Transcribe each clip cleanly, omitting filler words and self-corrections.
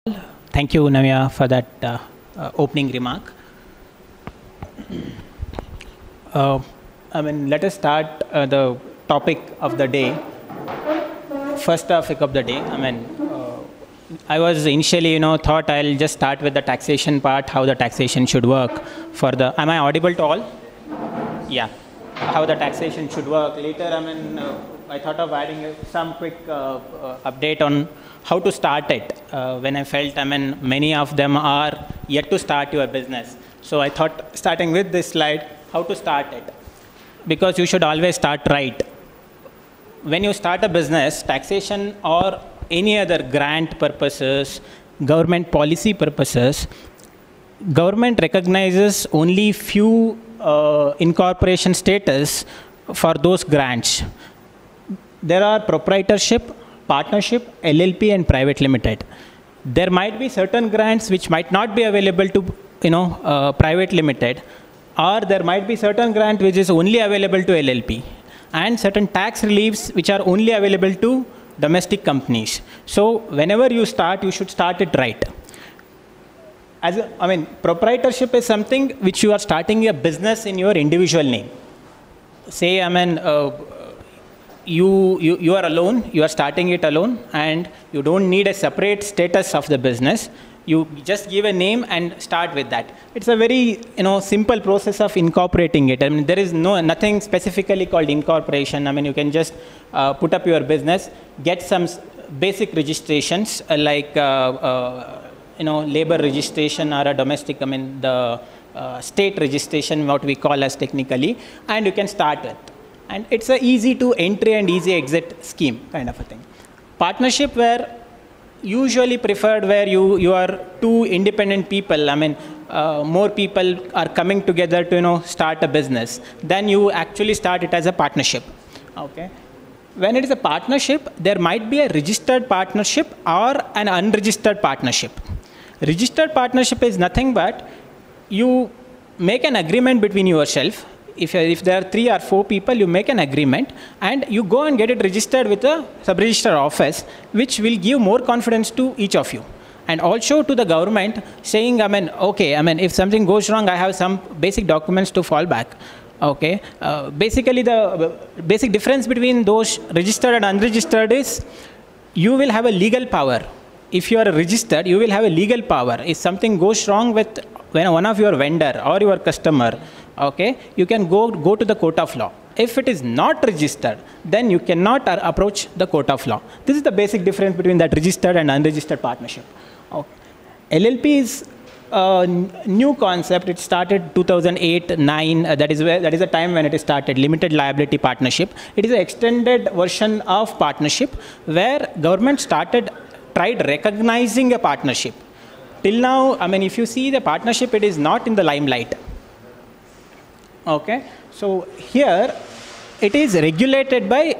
Thank you, Navya, for that opening remark. Let us start the topic of the day. First topic of the day. I was initially, thought I'll just start with the taxation part, how the taxation should work. Am I audible to all? Yeah. How the taxation should work. Later, I thought of adding some quick update on how to start it. When I felt, many of them are yet to start your business. So I thought, starting with this slide, how to start it. Because you should always start right. When you start a business, taxation or any other grant purposes, government policy purposes, government recognizes only few incorporation status for those grants. There are proprietorship, partnership, LLP, and private limited. There might be certain grants which might not be available to private limited, or there might be certain grant which is only available to LLP, and certain tax reliefs which are only available to domestic companies. So whenever you start, you should start it right. Proprietorship is something which you are starting a business in your individual name. Say, you are alone, you are starting it alone, and you don't need a separate status of the business. You just give a name and start with that. It's a very simple process of incorporating it. There is nothing specifically called incorporation. You can just put up your business, get some basic registrations like labor registration or a domestic, the state registration, what we call as technically, and you can start it. And it's a easy to entry and easy exit scheme kind of a thing. Partnership where usually preferred where you are two independent people, more people are coming together to start a business, then you actually start it as a partnership. Okay. When it is a partnership, there might be a registered partnership or an unregistered partnership. Registered partnership is nothing but you make an agreement between yourself. If there are 3 or 4 people, you make an agreement and you go and get it registered with a sub-register office, which will give more confidence to each of you. And also to the government saying, if something goes wrong, I have some basic documents to fall back. Okay. Basically, the basic difference between those registered and unregistered is you will have a legal power. If you are registered, you will have a legal power. If something goes wrong with one of your vendor or your customer, okay, you can go to the court of law. If it is not registered, then you cannot approach the court of law. This is the basic difference between that registered and unregistered partnership. Okay. LLP is a new concept. It started 2008-9. That is the time when it started. Limited liability partnership. It is an extended version of partnership where government tried recognizing a partnership. Till now, if you see the partnership, it is not in the limelight. Okay, so here it is regulated by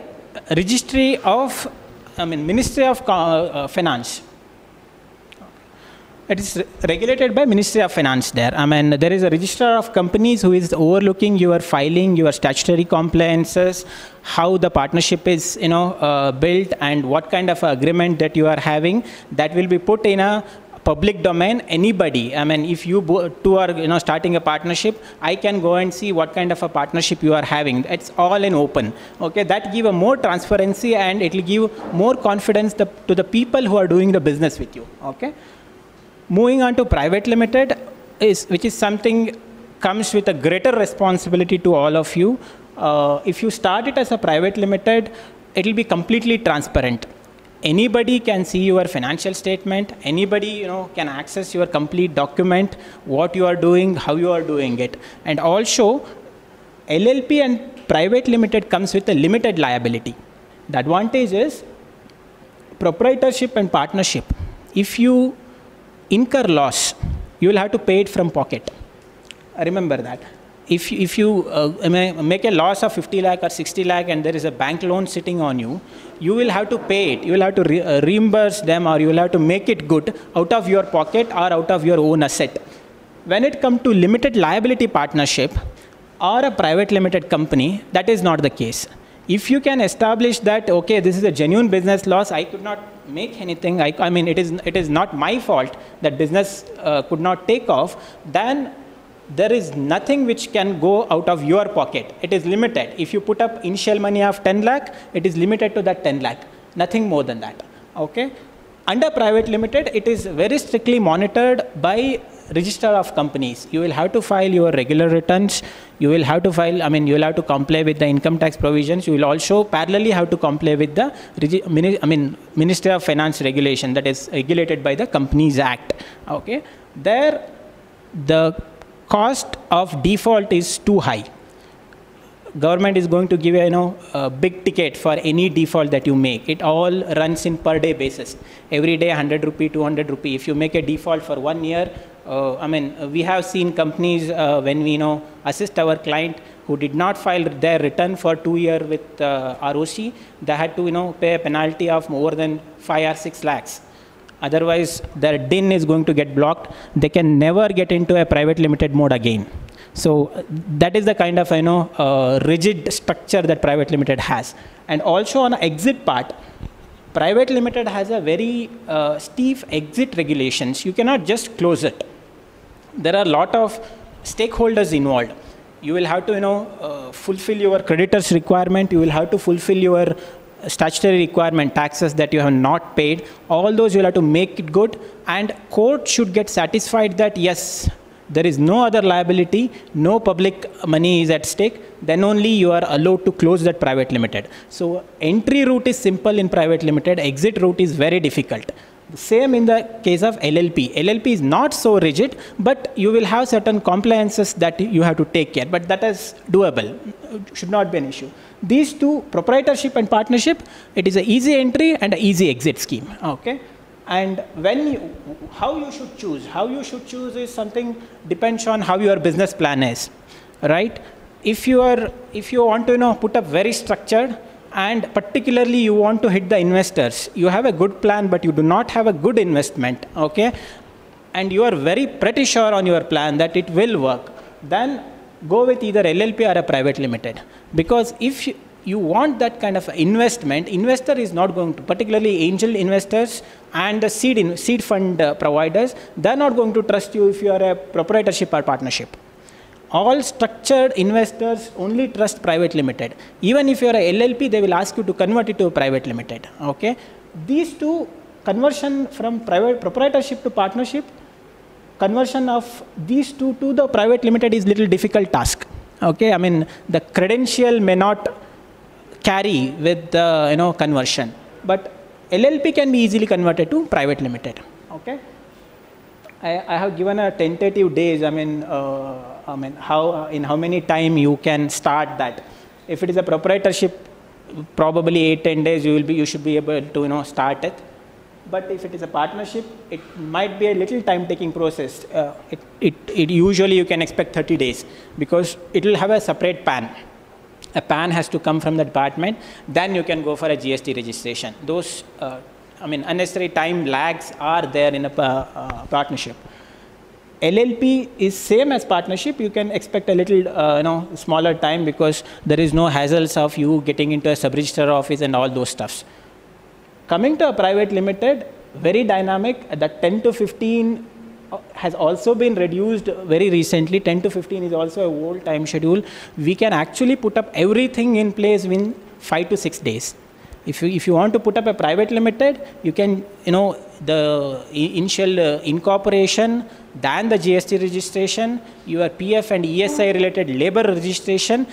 Registry of, Ministry of Finance. It is regulated by Ministry of Finance there. There is a registrar of companies who is overlooking your filing, your statutory compliances, how the partnership is, built, and what kind of agreement that you are having. That will be put in a public domain. Anybody, if you two are starting a partnership, I can go and see what kind of a partnership you are having. It's all in open. Okay, that give a more transparency and it will give more confidence to the people who are doing the business with you. Okay. Moving on to private limited, which is something comes with a greater responsibility to all of you. If you start it as a private limited, it will be completely transparent. Anybody can see your financial statement. Anybody can access your complete document, what you are doing, how you are doing it. And also, LLP and private limited comes with a limited liability. The advantage is proprietorship and partnership. If you incur loss, you will have to pay it from pocket. Remember that. If you make a loss of 50 lakh or 60 lakh and there is a bank loan sitting on you, you will have to pay it. You will have to reimburse them, or you will have to make it good out of your pocket or out of your own asset. When it comes to limited liability partnership or a private limited company, that is not the case. If you can establish that, okay, this is a genuine business loss, I could not make anything, I mean, it is not my fault that business could not take off, then there is nothing which can go out of your pocket. It is limited. If you put up initial money of 10 lakh, it is limited to that 10 lakh, nothing more than that. Okay? Under private limited, it is very strictly monitored by register of companies. You will have to file your regular returns. You will have to file, I mean, you will have to comply with the income tax provisions. You will also parallelly have to comply with the Ministry of Finance regulation that is regulated by the Companies Act. Okay? There, the cost of default is too high. Government is going to give you, a big ticket for any default that you make. It all runs in per day basis. Every day 100 rupee, 200 rupee. If you make a default for 1 year, I mean, we have seen companies when we assist our client who did not file their return for 2 years with ROC, they had to pay a penalty of more than 5 or 6 lakhs. Otherwise, their DIN is going to get blocked. They can never get into a private limited mode again. So that is the kind of rigid structure that private limited has. And also on the exit part, private limited has a very steep exit regulations. You cannot just close it. There are a lot of stakeholders involved. You will have to fulfill your creditors requirement. You will have to fulfill your statutory requirement, taxes that you have not paid. All those you will have to make it good. And court should get satisfied that yes, there is no other liability, no public money is at stake, then only you are allowed to close that private limited. So entry route is simple in private limited, exit route is very difficult. The same in the case of LLP. LLP is not so rigid, but you will have certain compliances that you have to take care, but that is doable, should not be an issue. These two, proprietorship and partnership, it is an easy entry and an easy exit scheme. Okay? And how you should choose? How you should choose is something depends on how your business plan is, right? If you want to put up very structured, and particularly you want to hit the investors, you have a good plan, but you do not have a good investment, okay? And you are very pretty sure on your plan that it will work, then go with either LLP or a private limited. Because if you want that kind of investment, investor is not going to, particularly angel investors and the seed fund providers, they're not going to trust you if you are a proprietorship or partnership. All structured investors only trust private limited. Even if you are a LLP, they will ask you to convert it to a private limited. Okay? These two, conversion from proprietorship to partnership, conversion of these two to the private limited is little difficult task. Okay? I mean, the credential may not carry with the conversion, but LLP can be easily converted to private limited. Okay? I have given a tentative days. I mean, in how many time you can start that. If it is a proprietorship, probably 8-10 days you should be able to start it. But if it is a partnership, it might be a little time-taking process. It usually you can expect 30 days because it will have a separate PAN. A PAN has to come from the department. Then you can go for a GST registration. Those unnecessary time lags are there in a partnership. LLP is same as partnership. You can expect a little smaller time because there is no hassles of you getting into a sub-register office and all those stuffs. Coming to a private limited, very dynamic. The 10 to 15 has also been reduced very recently. 10 to 15 is also a old time schedule. We can actually put up everything in place in 5 to 6 days. If you want to put up a private limited, you can, the initial incorporation, then the GST registration, your PF and ESI related labor registration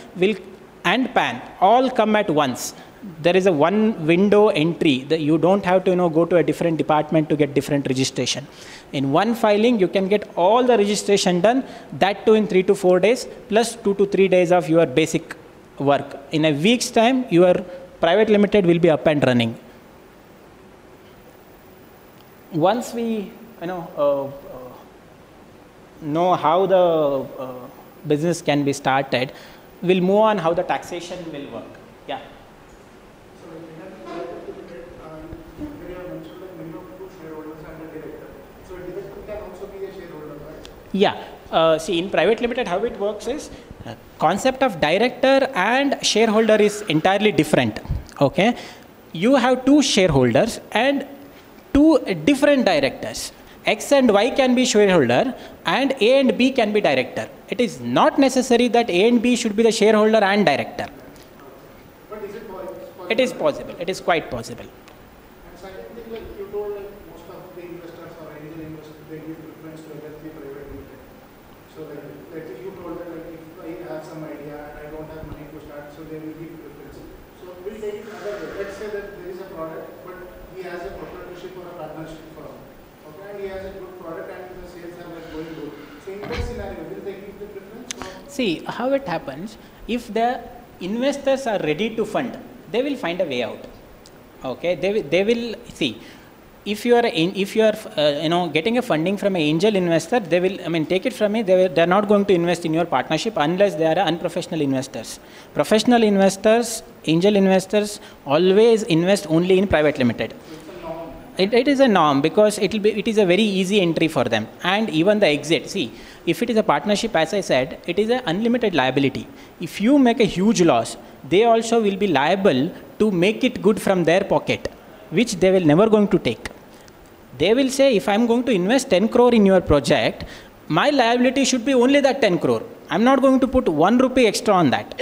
and PAN all come at once. There is a one window entry that you don't have to go to a different department to get different registration. In one filing, you can get all the registration done, that too in 3 to 4 days, plus 2 to 3 days of your basic work. In a week's time, your private limited will be up and running. Once we know how the business can be started, we'll move on how the taxation will work. Yeah. So in a private limited, you have mentioned that minimum 2 shareholders and a director. So a director can also be a shareholder, right? Yeah. See, in private limited, how it works is, Concept of director and shareholder is entirely different. Okay, you have two shareholders and two different directors. X and Y can be shareholder and A and B can be director. It is not necessary that A and B should be the shareholder and director. But is it possible? It is possible. It is quite possible. And second thing, like you told, like most of the investors or angel investors, they give preference to LLP private limited. So like if you told that, like if I have some idea and I don't have money to start, so they will give preference. So we'll take it other way. Let's say that there is a product, but he has a proprietorship or a partnership firm. Okay, and he has a good product and the sales are like going good. So in that scenario, will they give the preference? Or? See how it happens. If the investors are ready to fund, they will find a way out. Okay, they will see. If you are getting a funding from an angel investor, they will, take it from me. They're not going to invest in your partnership unless they are unprofessional investors. Professional investors, angel investors, always invest only in private limited. It is a norm because it is a very easy entry for them, and even the exit. See, if it is a partnership, as I said, it is an unlimited liability. If you make a huge loss, they also will be liable to make it good from their pocket, which they will never going to take. They will say, if I am going to invest 10 crore in your project, my liability should be only that 10 crore. I am not going to put 1 rupee extra on that.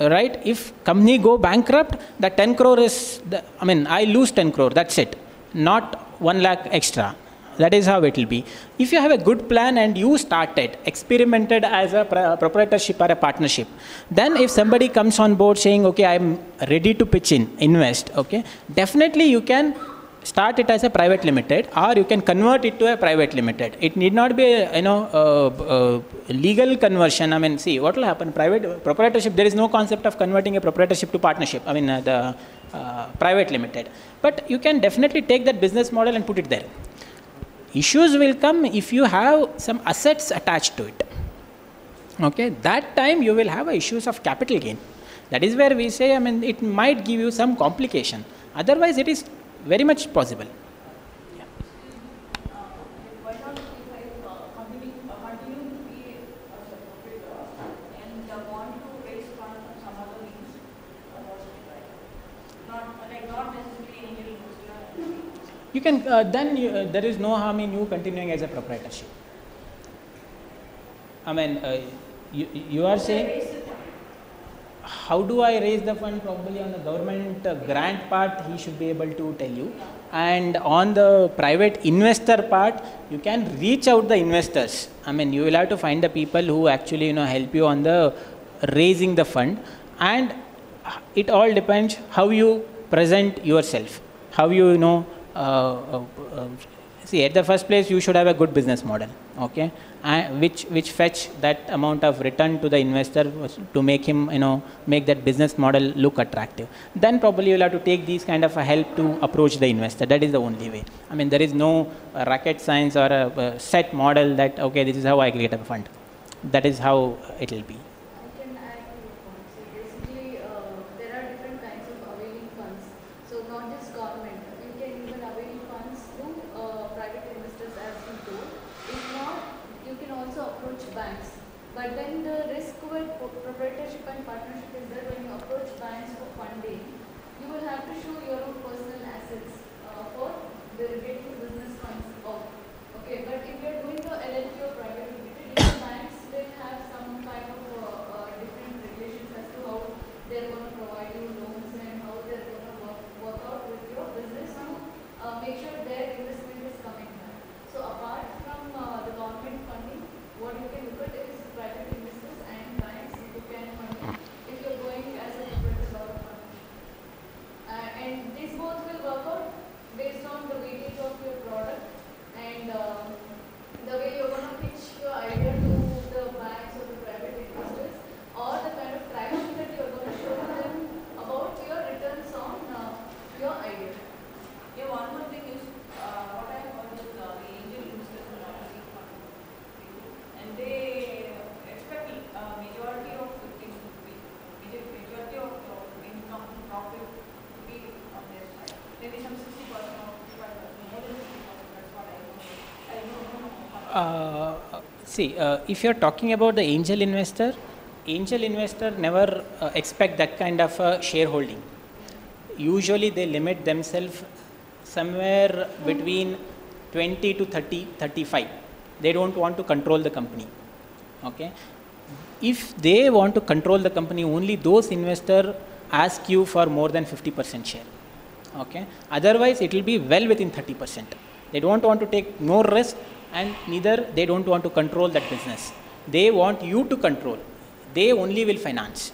Right? If company go bankrupt, that 10 crore is, I lose 10 crore, that's it. Not 1 lakh extra. That is how it will be. If you have a good plan and you started, experimented as a proprietorship or a partnership, then if somebody comes on board saying, okay, I am ready to pitch in, invest, okay, definitely you can start it as a private limited or you can convert it to a private limited. It need not be a legal conversion. See, what will happen? Private proprietorship, there is no concept of converting a proprietorship to partnership. The private limited. But you can definitely take that business model and put it there. Issues will come if you have some assets attached to it. Okay, that time you will have issues of capital gain. That is where we say, it might give you some complication. Otherwise, it is very much possible. Yeah. Why not if I continue to be a proprietor and want to raise funds from some other means, not necessarily angel investor. You can there is no harm in you continuing as a proprietorship. You are saying, how do I raise the fund? Probably on the government grant part, he should be able to tell you. And on the private investor part, you can reach out the investors. You will have to find the people who actually help you on the raising the fund. And it all depends how you present yourself, how you see, at the first place, you should have a good business model, okay, which fetch that amount of return to the investor to make him, make that business model look attractive. Then probably you'll have to take these kind of a help to approach the investor. That is the only way. There is no rocket science or a set model that, okay, this is how I get a fund. That is how it will be. I can add to your point. So basically, there are different kinds of availing funds. So not just government. You can even avail funds through private investors, as you told. If not, you can also approach banks. But then the risk with proprietorship and partnership is that when you approach banks for funding, you will have to show your own personal assets for getting the business funds out. Okay, but if you are doing the LLP or private limited, banks will have some kind of different regulations as to how they're going to provide you loans and how they're going to work out with your business to make sure their investment is coming back. So apart from the government funding, what you can look at is private investors and banks who can fund you if you're going as a proprietor or a partnership. And these both will work out based on the weightage of your product and the way you're going to pitch your idea to the banks or the private investors, or the kind of traction that you're going to show to them about your returns on your idea. Yeah, one more thing is what I heard is the angel investors are not seeing fund, and they expect majority of things to be majority of the income profit to be on their side. Maybe some 60% or 55%, more than 60%. That's what I know. I don't know. See, if you're talking about the angel investor, angel investor never expect that kind of shareholding. Usually they limit themselves somewhere between 20 to 30, 35. They don't want to control the company. Okay. If they want to control the company, only those investors ask you for more than 50% share. Okay. Otherwise, it will be well within 30%. They don't want to take no risk, and neither they don't want to control that business. They want you to control. They only will finance.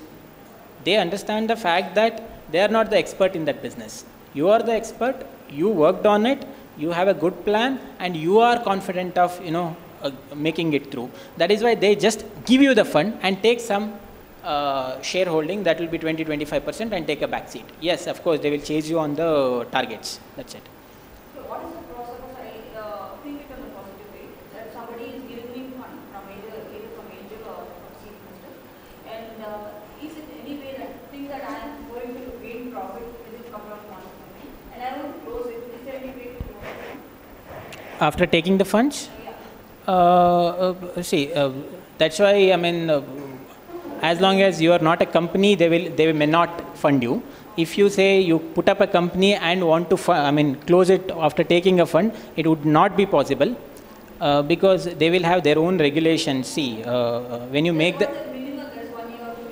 They understand the fact that they are not the expert in that business. You are the expert. You worked on it. You have a good plan, and you are confident of making it through. That is why they just give you the fund and take some shareholding, that will be 20-25%, and take a back seat. Yes, of course, they will chase you on the targets. That's it. So what is the process? I think it in a positive way that somebody is giving me fund from either from angel or from seed investor, and is it any way that think that I am going to gain profit within a couple of months, and I want to close it? Is there any way to close it? After taking the funds? That's why, as long as you are not a company, they may not fund you. If you say you put up a company and want to close it after taking a fund, it would not be possible because they will have their own regulations. See, when you make the minimum, there's 1 year, 2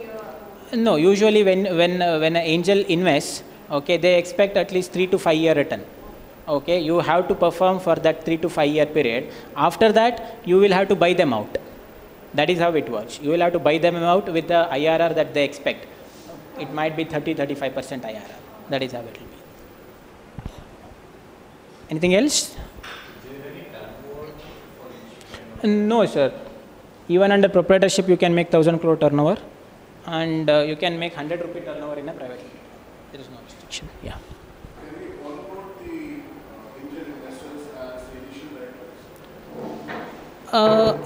year. No, usually when an angel invests, okay, they expect at least 3 to 5 year return. Okay, you have to perform for that 3 to 5 year period. After that, you will have to buy them out. That is how it works. You will have to buy them out with the IRR that they expect. It might be 30-35% IRR. That is how it will be. Anything else? Is there any turnover for each? No, sir. Even under proprietorship, you can make 1,000 crore turnover, and you can make 100 rupee turnover in a private limited. There is no restriction. Yeah. Can we call about the angel investors as initial directors?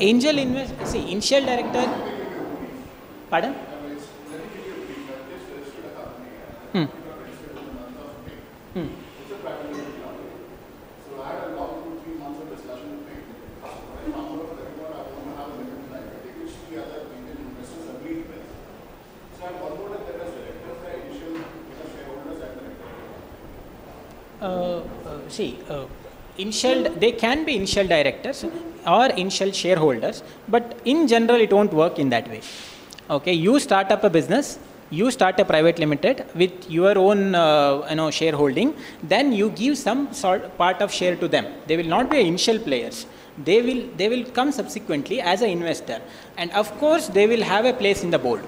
Angel invest. See, initial director. Pardon? Let me give you a brief. I just registered a company. Hmm. I got registered in the month of May. Hmm. It's a private limited company. So I had a long 2-3 months of discussion with me. So I found out that I want to have a limited liability, which the other angel investors agreed with. So I'm on board that as directors, the initial shareholders and directors. They can be initial directors or initial shareholders, but in general, it won't work in that way. Okay, you start up a business, you start a private limited with your own shareholding, then you give some part of share to them. They will not be initial players. They will come subsequently as an investor, and of course, they will have a place in the board.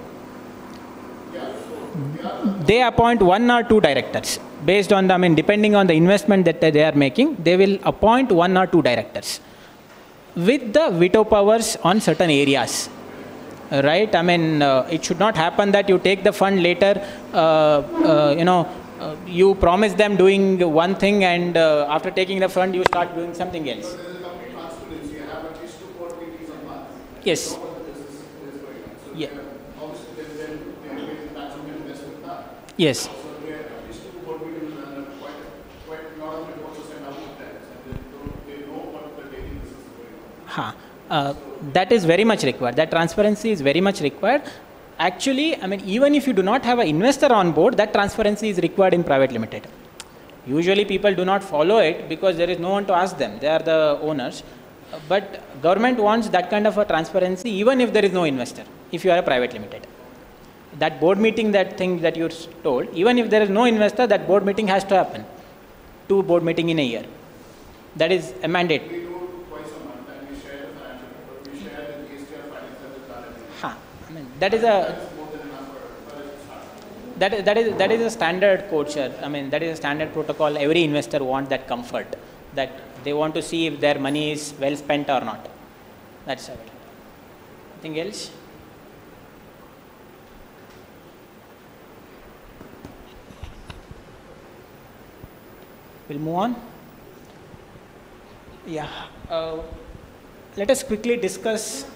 They appoint 1 or 2 directors based on depending on the investment that they are making. They will appoint 1 or 2 directors with the veto powers on certain areas. Right? It should not happen that you take the fund later, you promise them doing one thing, and after taking the fund, you start doing something else. So there's a complete transparency. You have at least 2 board meetings a month. Yes. You know what the business is going on. So Yeah. obviously they're making tax on investment now. Yes. So they have at least 2 board meetings and quite a lot of reports are sent out to them, and they know what the daily business is going on. That is very much required. That transparency is very much required. Actually, even if you do not have an investor on board, that transparency is required in private limited. Usually people do not follow it because there is no one to ask them. They are the owners. But government wants that kind of a transparency even if there is no investor, if you are a private limited. That board meeting, that thing that you told, even if there is no investor, that board meeting has to happen. 2 board meeting in a year. That is a mandate. We do twice a month and we share the financial report. We share the GST or finance that is done every month. That is a That's more than enough for us to start. that is a standard culture. That is a standard protocol. Every investor wants that comfort, that they want to see if their money is well spent or not. That's it. Anything else? We'll move on. Yeah. Let us quickly discuss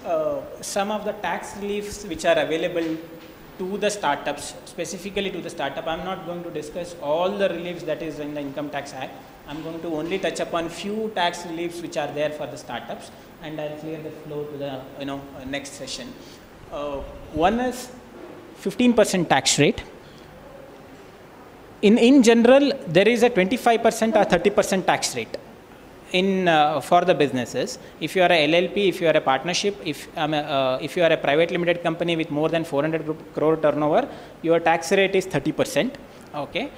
some of the tax reliefs which are available to the startups, specifically to the startup. I'm not going to discuss all the reliefs that is in the Income Tax Act. I'm going to only touch upon few tax reliefs which are there for the startups, and I'll clear the flow to the next session. One is 15% tax rate. In general, there is a 25% or 30% tax rate for the businesses. If you are a LLP, if you are a partnership, if you are a private limited company with more than 400 crore turnover, your tax rate is 30%. Okay.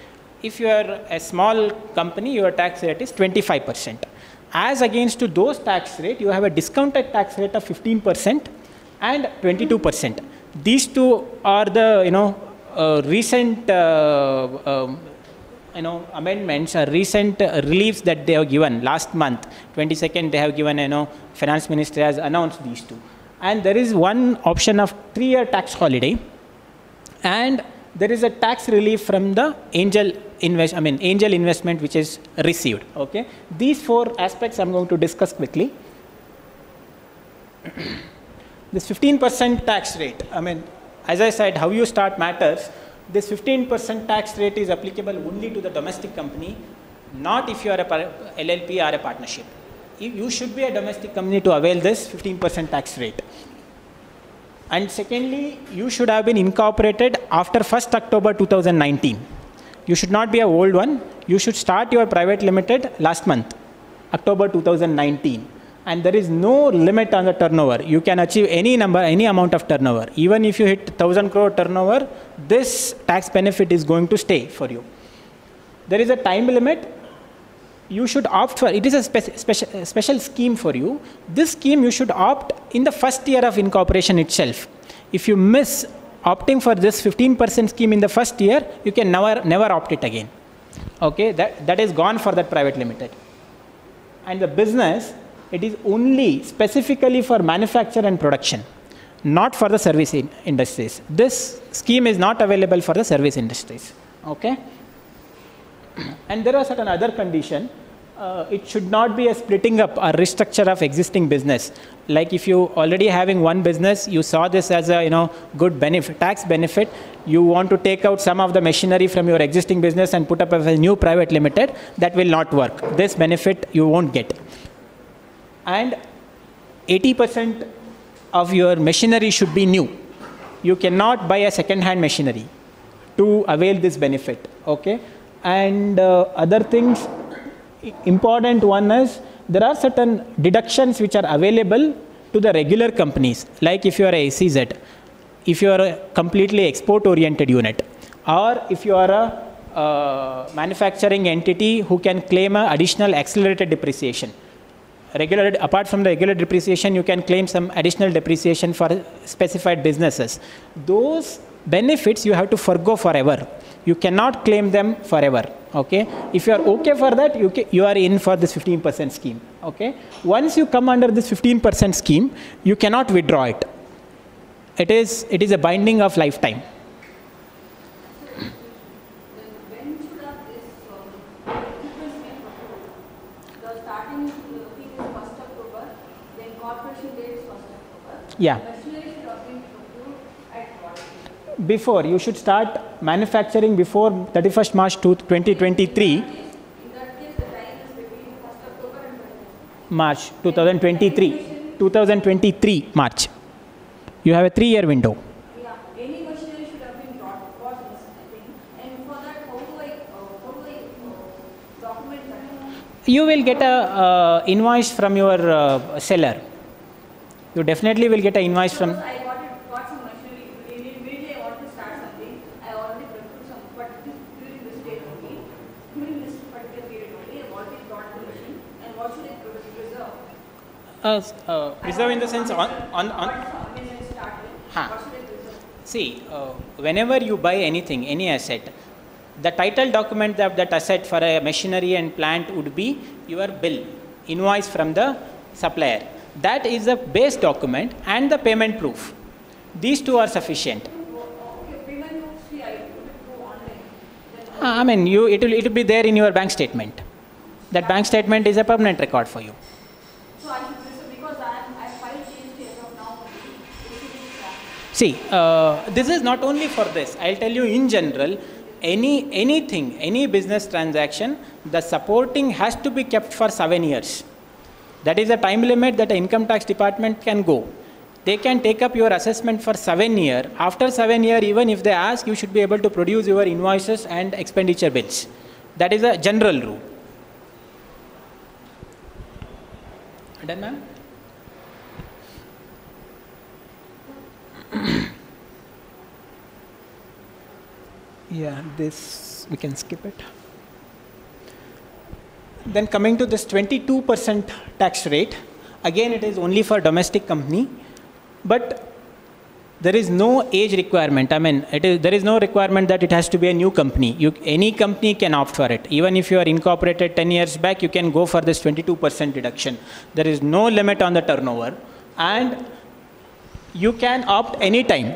If you are a small company, your tax rate is 25%. As against to those tax rate, you have a discounted tax rate of 15% and 22%. These two are the recent amendments or recent reliefs that they have given. Last month, 22nd, they have given, finance ministry has announced these two. And there is one option of 3-year tax holiday, and there is a tax relief from the angel investment which is received. Okay, these 4 aspects I'm going to discuss quickly. This 15% tax rate, as I said, how you start matters. This 15% tax rate is applicable only to the domestic company, not if you are a LLP or a partnership. You should be a domestic company to avail this 15% tax rate. And secondly, you should have been incorporated after 1st October 2019. You should not be an old one. You should start your private limited last month, October 2019. And there is no limit on the turnover. You can achieve any number, any amount of turnover. Even if you hit 1,000 crore turnover, this tax benefit is going to stay for you. There is a time limit. You should opt for, it is a special scheme for you. This scheme you should opt in the first year of incorporation itself. If you miss opting for this 15% scheme in the first year, you can never opt it again. Okay, that is gone for that private limited. And the business, it is only specifically for manufacture and production, not for the service industries. This scheme is not available for the service industries. Okay. And there are certain other conditions. It should not be a splitting up or restructure of existing business. Like if you already having one business, you saw this as a good benefit, tax benefit. You want to take out some of the machinery from your existing business and put up a new private limited. That will not work. This benefit you won't get. And 80% of your machinery should be new. You cannot buy a second-hand machinery to avail this benefit. Okay. And other things, important one is there are certain deductions which are available to the regular companies, like if you are a SEZ, if you are a completely export-oriented unit, or if you are a manufacturing entity who can claim an additional accelerated depreciation. Apart from the regular depreciation, you can claim some additional depreciation for specified businesses. Those benefits you have to forgo forever. You cannot claim them forever. Okay. If you are okay for that, you are in for this 15% scheme. Okay. Once you come under this 15% scheme, you cannot withdraw it. It is a binding of lifetime. When should have this difference be approved? The starting fee is 1st October, the incorporation date is 1st October. Yeah. Machinery should have been approved at what? Before, you should start manufacturing before 31st March 2023. In that case, the time is between 1st October and 31st. March 2023. 2023 March. You have a 3-year window. Yeah, any machinery should have been brought in this thing. And for that, how do I document that? You will get a invoice from your seller. You definitely will get an invoice from. Because I got some machinery. Immediately I want to start something. I already put some, but during this date only, during this particular period only, I've already brought the machine. And what should I preserve? Preserve in the sense on. What should I preserve? See, whenever you buy anything, any asset, the title document of that asset for a machinery and plant would be your bill, invoice from the supplier. That is the base document and the payment proof. These two are sufficient. Okay, payment proof, see, I put it through online. I mean, it will be there in your bank statement. That bank statement is a permanent record for you. So I should preserve because I filed GST as of now. See, this is not only for this. I'll tell you in general, any business transaction, the supporting has to be kept for 7 years. That is the time limit that the income tax department can go. they can take up your assessment for 7 years. After 7 years, even if they ask, you should be able to produce your invoices and expenditure bills. That is a general rule. Done, ma'am? Yeah, this, we can skip it. Then coming to this 22% tax rate, again it is only for domestic company, but there is no age requirement. I mean, there is no requirement that it has to be a new company. Any company can opt for it. Even if you are incorporated 10 years back, you can go for this 22% deduction. There is no limit on the turnover, and you can opt anytime.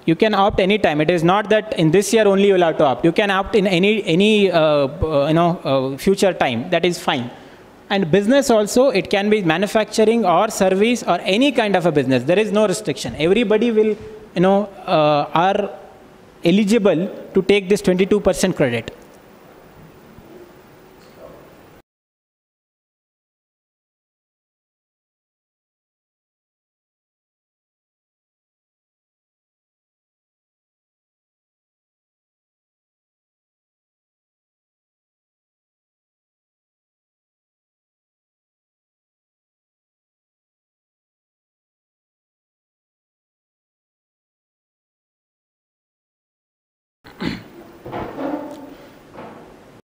You can opt anytime. It is not that in this year only you will have to opt. You can opt in any future time. That is fine. And business also, it can be manufacturing or service or any kind of a business. There is no restriction. Everybody will, are eligible to take this 22% credit.